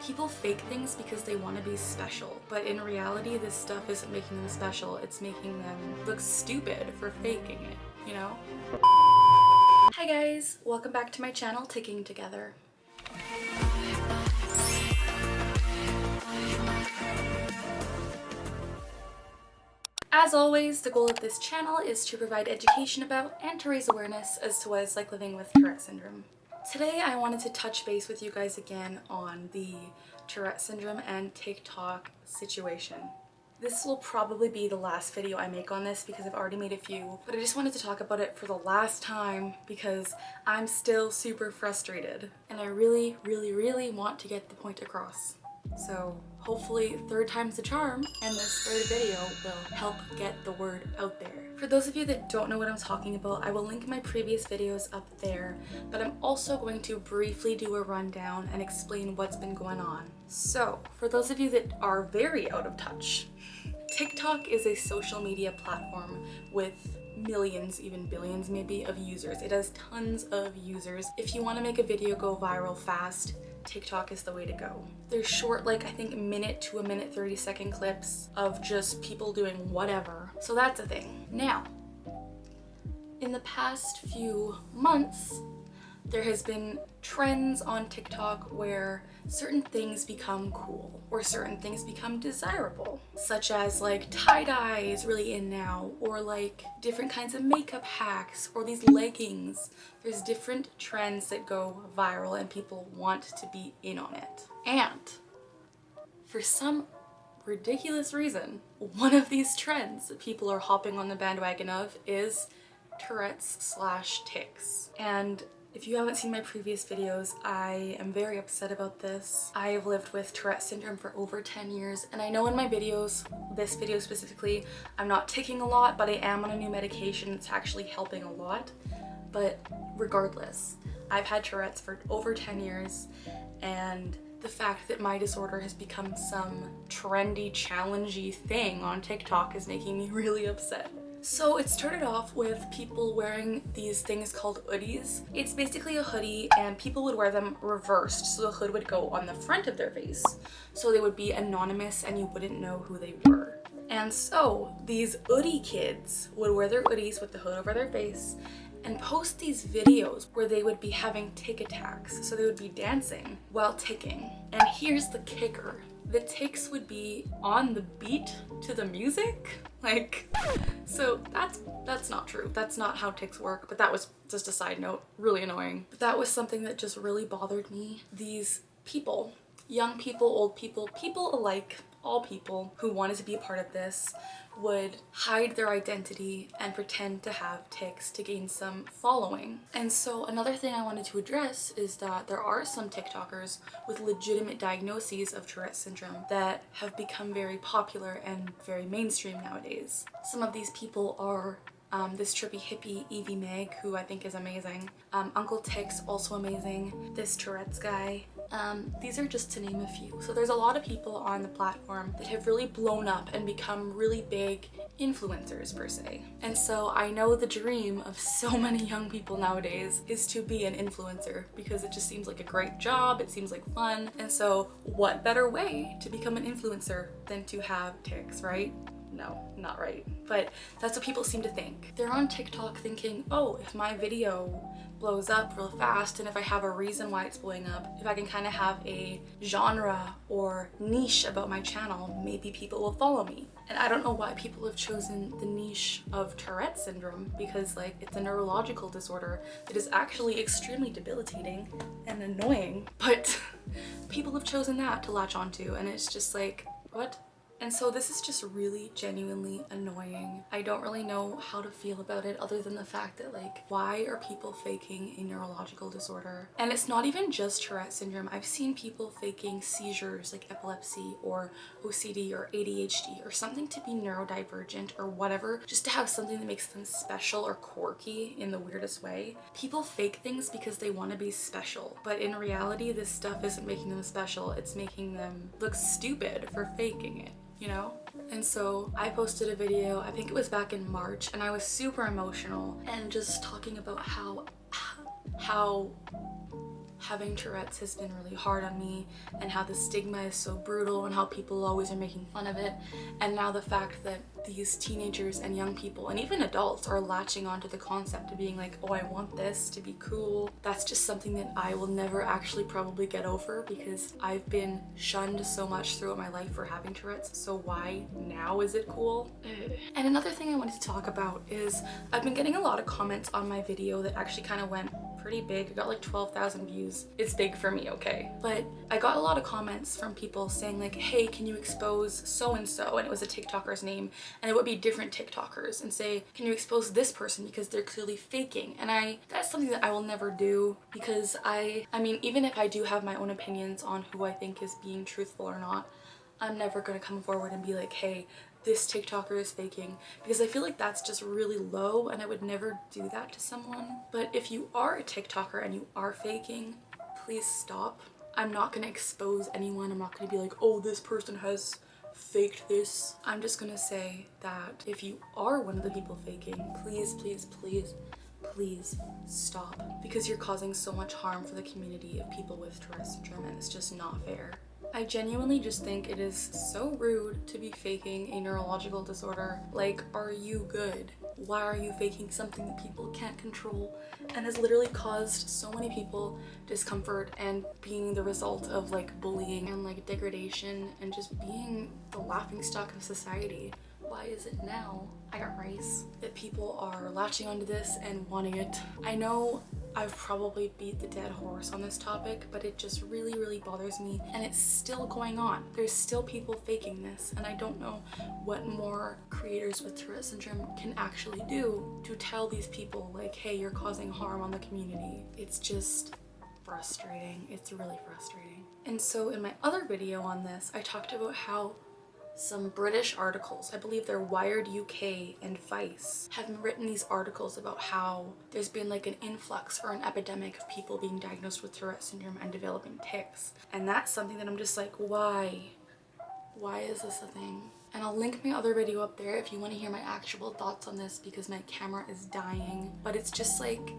People fake things because they want to be special, but in reality this stuff isn't making them special, it's making them look stupid for faking it, you know? Hi guys, welcome back to my channel, Ticking Together. As always, the goal of this channel is to provide education about and to raise awareness as to what it's like living with Tourette Syndrome. Today I wanted to touch base with you guys again on the Tourette Syndrome and TikTok situation. This will probably be the last video I make on this because I've already made a few, but I just wanted to talk about it for the last time because I'm still super frustrated and I really want to get the point across. So hopefully third time's the charm and this third video will help get the word out there. For those of you that don't know what I'm talking about, I will link my previous videos up there, but I'm also going to briefly do a rundown and explain what's been going on. So for those of you that are very out of touch, TikTok is a social media platform with millions, even billions maybe, of users. It has tons of users. If you want to make a video go viral fast, TikTok is the way to go. There's short, like I think minute to a minute 30-second clips of just people doing whatever. So that's a thing. Now, in the past few months, there has been trends on TikTok where certain things become cool or certain things become desirable, such as like tie-dye is really in now, or like different kinds of makeup hacks, or these leggings. There's different trends that go viral and people want to be in on it. And for some ridiculous reason, one of these trends that people are hopping on the bandwagon of is Tourettes/tics. And if you haven't seen my previous videos, I am very upset about this. I have lived with Tourette Syndrome for over 10 years, and I know in my videos, this video specifically, I'm not ticking a lot, but I am on a new medication that's actually helping a lot. But regardless, I've had Tourette's for over 10 years, and the fact that my disorder has become some trendy, challengey thing on TikTok is making me really upset. So it started off with people wearing these things called hoodies. It's basically a hoodie and people would wear them reversed, so the hood would go on the front of their face. So they would be anonymous and you wouldn't know who they were. And so these hoodie kids would wear their hoodies with the hood over their face and post these videos where they would be having tick attacks. So they would be dancing while ticking. And here's the kicker. The tics would be on the beat to the music. So that's not true. That's not how tics work, but that was just a side note, really annoying. But that was something that just really bothered me. These people, young people, old people, people alike, all people who wanted to be a part of this would hide their identity and pretend to have tics to gain some following. And so another thing I wanted to address is that there are some TikTokers with legitimate diagnoses of Tourette syndrome that have become very popular and very mainstream nowadays. Some of these people are this trippy hippie Evie Meg, who I think is amazing. Uncle Tics, also amazing. This Tourette's guy. These are just to name a few. So there's a lot of people on the platform that have really blown up and become really big influencers per se. And so I know the dream of so many young people nowadays is to be an influencer because it just seems like a great job, it seems like fun. And so what better way to become an influencer than to have tics, right? No, not right. But that's what people seem to think. They're on TikTok thinking, oh, if my video blows up real fast and if I have a reason why it's blowing up, if I can kind of have a genre or niche about my channel, maybe people will follow me. And I don't know why people have chosen the niche of Tourette syndrome because like it's a neurological disorder that is actually extremely debilitating and annoying, but people have chosen that to latch onto and it's just like, what? And so this is just really genuinely annoying. I don't really know how to feel about it other than the fact that like, why are people faking a neurological disorder? And it's not even just Tourette syndrome. I've seen people faking seizures like epilepsy or OCD or ADHD or something to be neurodivergent or whatever, just to have something that makes them special or quirky in the weirdest way. People fake things because they want to be special, but in reality this stuff isn't making them special, it's making them look stupid for faking it, you know? And so I posted a video, I think it was back in March, and I was super emotional and just talking about how having Tourette's has been really hard on me, and how the stigma is so brutal and how people always are making fun of it. And now the fact that these teenagers and young people and even adults are latching onto the concept of being like, oh, I want this to be cool. That's just something that I will never actually probably get over, because I've been shunned so much throughout my life for having Tourette's, so why now is it cool? And another thing I wanted to talk about is I've been getting a lot of comments on my video that actually kind of went pretty big. I got like 12,000 views. It's big for me, okay? But I got a lot of comments from people saying like, hey, can you expose so-and-so? And it was a TikToker's name, and it would be different TikTokers, and say, can you expose this person because they're clearly faking? And that's something that I will never do, because I mean, even if I do have my own opinions on who I think is being truthful or not, I'm never gonna come forward and be like, hey, this TikToker is faking, because I feel like that's just really low and I would never do that to someone. But if you are a TikToker and you are faking, please stop. I'm not gonna expose anyone. I'm not gonna be like, oh, this person has faked this. I'm just gonna say that if you are one of the people faking, please, please, please, please stop, because you're causing so much harm for the community of people with Tourette syndrome, and it's just not fair. I genuinely just think it is so rude to be faking a neurological disorder. Like, are you good? Why are you faking something that people can't control and has literally caused so many people discomfort and being the result of like bullying and like degradation and just being the laughingstock of society? Why is it now? I got rice that people are latching onto this and wanting it. I know I've probably beat the dead horse on this topic, but it just really, really bothers me, and it's still going on. There's still people faking this, and I don't know what more creators with Tourette syndrome can actually do to tell these people like, hey, you're causing harm on the community. It's just frustrating. It's really frustrating. And so in my other video on this, I talked about how some British articles, I believe they're Wired UK and Vice, have written these articles about how there's been like an influx or an epidemic of people being diagnosed with Tourette syndrome and developing tics. And that's something that I'm just like, why? Why is this a thing? And I'll link my other video up there if you want to hear my actual thoughts on this, because my camera is dying. But it's just like,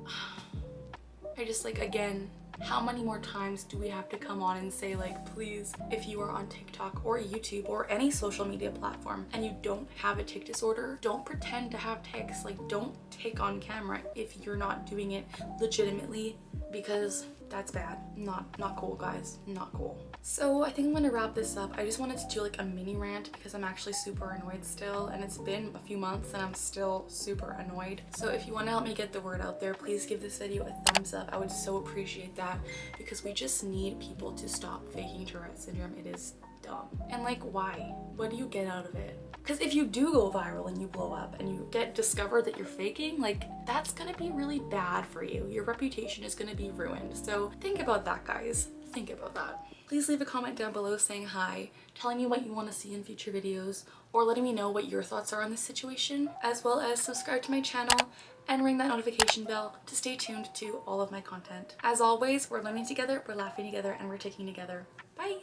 again, how many more times do we have to come on and say like, please, if you are on TikTok or YouTube or any social media platform and you don't have a tic disorder, don't pretend to have tics. Like, don't take on camera if you're not doing it legitimately, because that's bad. Not cool, guys. Not cool. So I think I'm gonna wrap this up. I just wanted to do like a mini rant because I'm actually super annoyed still, and it's been a few months and I'm still super annoyed. So if you want to help me get the word out there, please give this video a thumbs up. I would so appreciate that, because we just need people to stop faking Tourette syndrome. It is dumb. And like, why? What do you get out of it? Because if you do go viral and you blow up and you get discovered that you're faking, like, that's gonna be really bad for you. Your reputation is gonna be ruined. So think about that, guys. Think about that. Please leave a comment down below saying hi, telling me what you want to see in future videos, or letting me know what your thoughts are on this situation, as well as subscribe to my channel and ring that notification bell to stay tuned to all of my content. As always, we're learning together, we're laughing together, and we're taking together. Bye!